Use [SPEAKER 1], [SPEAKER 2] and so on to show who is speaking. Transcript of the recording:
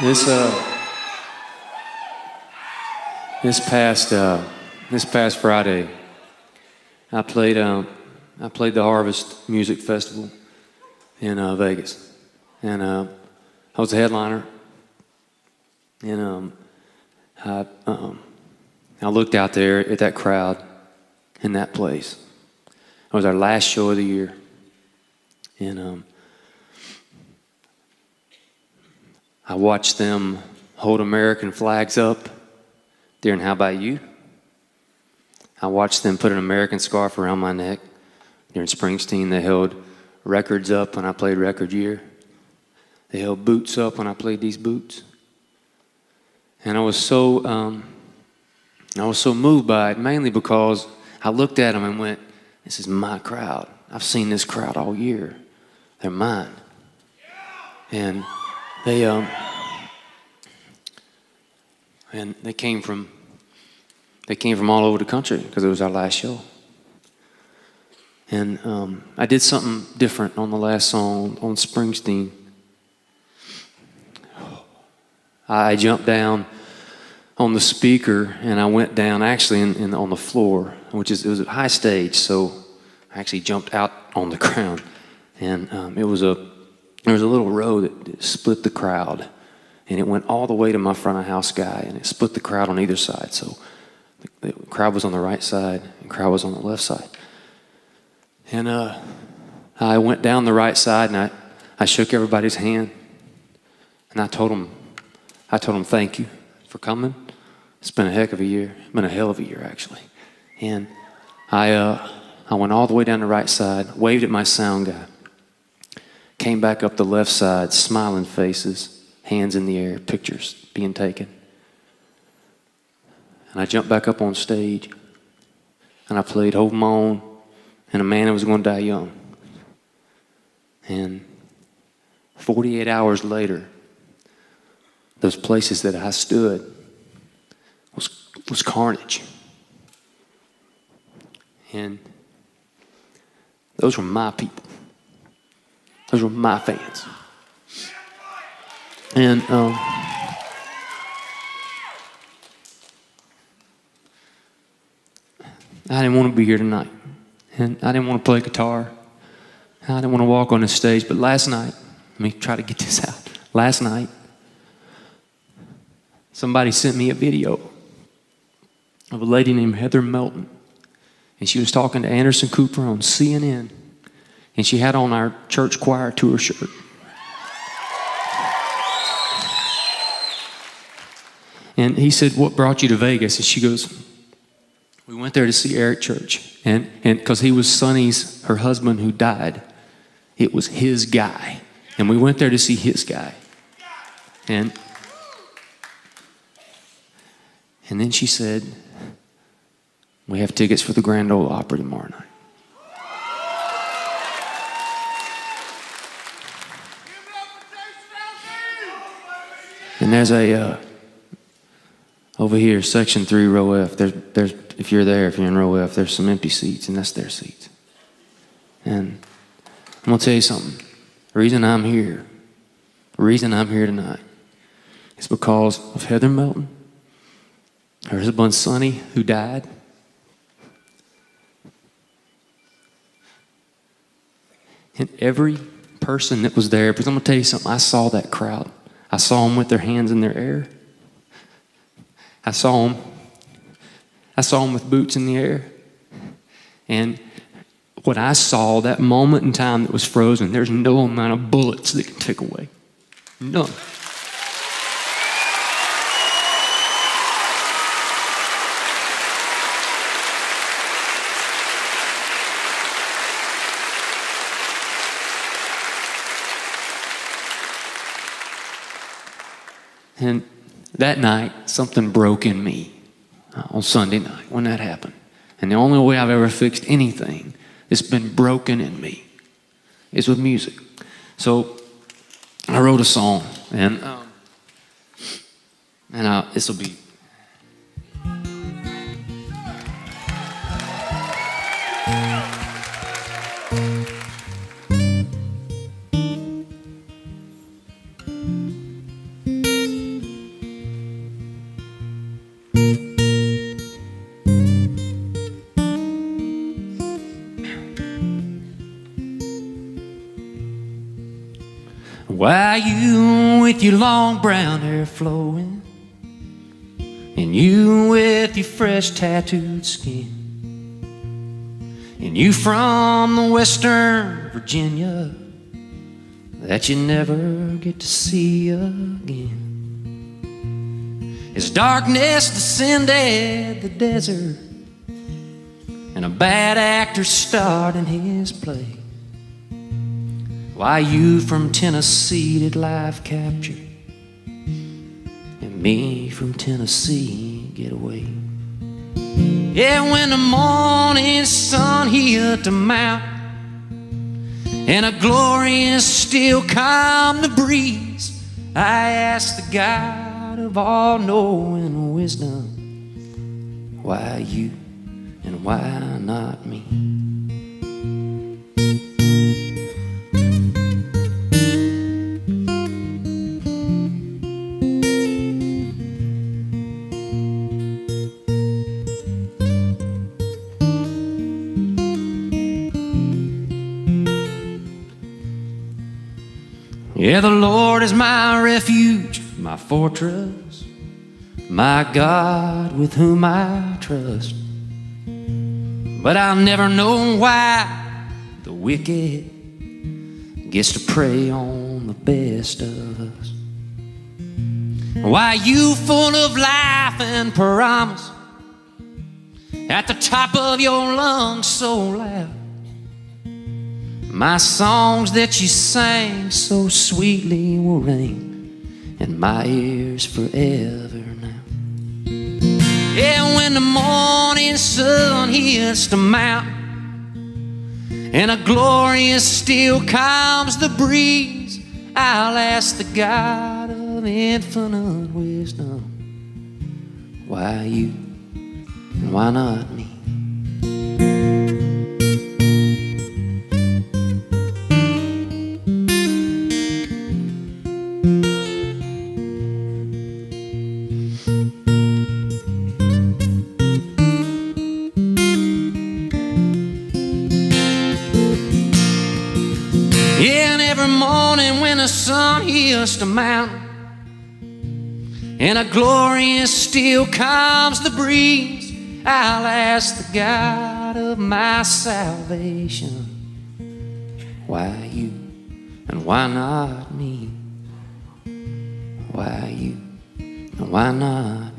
[SPEAKER 1] This this past Friday, I played the Harvest Music Festival in Vegas, and I was a headliner. And I looked out there at that crowd in that place. It was our last show of the year, and I watched them hold American flags up during How About You? I watched them put an American scarf around my neck during Springsteen. They held records up when I played Record Year. They held boots up when I played these boots. And I was so moved by it, mainly because I looked at them and went, this is my crowd. I've seen this crowd all year. They're mine. And they came from all over the country because it was our last show. And I did something different on the last song on Springsteen. I jumped down on the speaker and I went down actually on the floor, it was a high stage, so I actually jumped out on the ground. And there was a little row that split the crowd, and it went all the way to my front of house guy, and it split the crowd on either side. So the crowd was on the right side and the crowd was on the left side. And I went down the right side and I shook everybody's hand, and I told them thank you for coming. It's been a heck of a year. It's been a hell of a year, actually. And I went all the way down the right side, waved at my sound guy, came back up the left side, smiling faces, hands in the air, pictures being taken. And I jumped back up on stage, and I played Hold 'Em On and A Man That Was Gonna Die Young. And 48 hours later, those places that I stood was carnage. And those were my people. Those were my fans. And I didn't want to be here tonight. And I didn't want to play guitar. I didn't want to walk on the stage. But last night, let me try to get this out. Last night, somebody sent me a video of a lady named Heather Melton. And she was talking to Anderson Cooper on CNN. And she had on our church choir tour shirt. And he said, what brought you to Vegas? And she goes, we went there to see Eric Church. And because he was Sonny's, her husband who died. It was his guy. And we went there to see his guy. And then she said, we have tickets for the Grand Ole Opry tomorrow night. And there's over here, section 3, row F, there's if you're in row F, there's some empty seats, and that's their seats. And I'm gonna tell you something. The reason I'm here tonight is because of Heather Melton, her husband Sonny, who died. And every person that was there, because I'm gonna tell you something, I saw that crowd. I saw them with their hands in their air. I saw them with boots in the air. And what I saw, that moment in time that was frozen, there's no amount of bullets that can take away. None. And that night, something broke in me on Sunday night when that happened. And the only way I've ever fixed anything that's been broken in me is with music. So I wrote a song, and this will be. Why you with your long brown hair flowing, and you with your fresh tattooed skin, and you from the western Virginia that you never get to see again. As darkness descended the desert, and a bad actor starred in his play, why you from Tennessee did life capture, and me from Tennessee get away. Yeah, when the morning sun hit the mountain, and a glorious still calm the breeze, I asked the God of all knowing wisdom, why you and why not me? Yeah, the Lord is my refuge, my fortress, my God with whom I trust. But I'll never know why the wicked gets to prey on the best of us. Why you full of life and promise, at the top of your lungs so loud, my songs that you sang so sweetly will ring in my ears forever now. Yeah, when the morning sun hits the mountain, and a glorious still calms the breeze, I'll ask the God of infinite wisdom, why you and why not me? Yeah, and every morning when the sun hits the mountain, and a glorious still calms the breeze, I'll ask the God of my salvation, why you and why not me? Why you and why not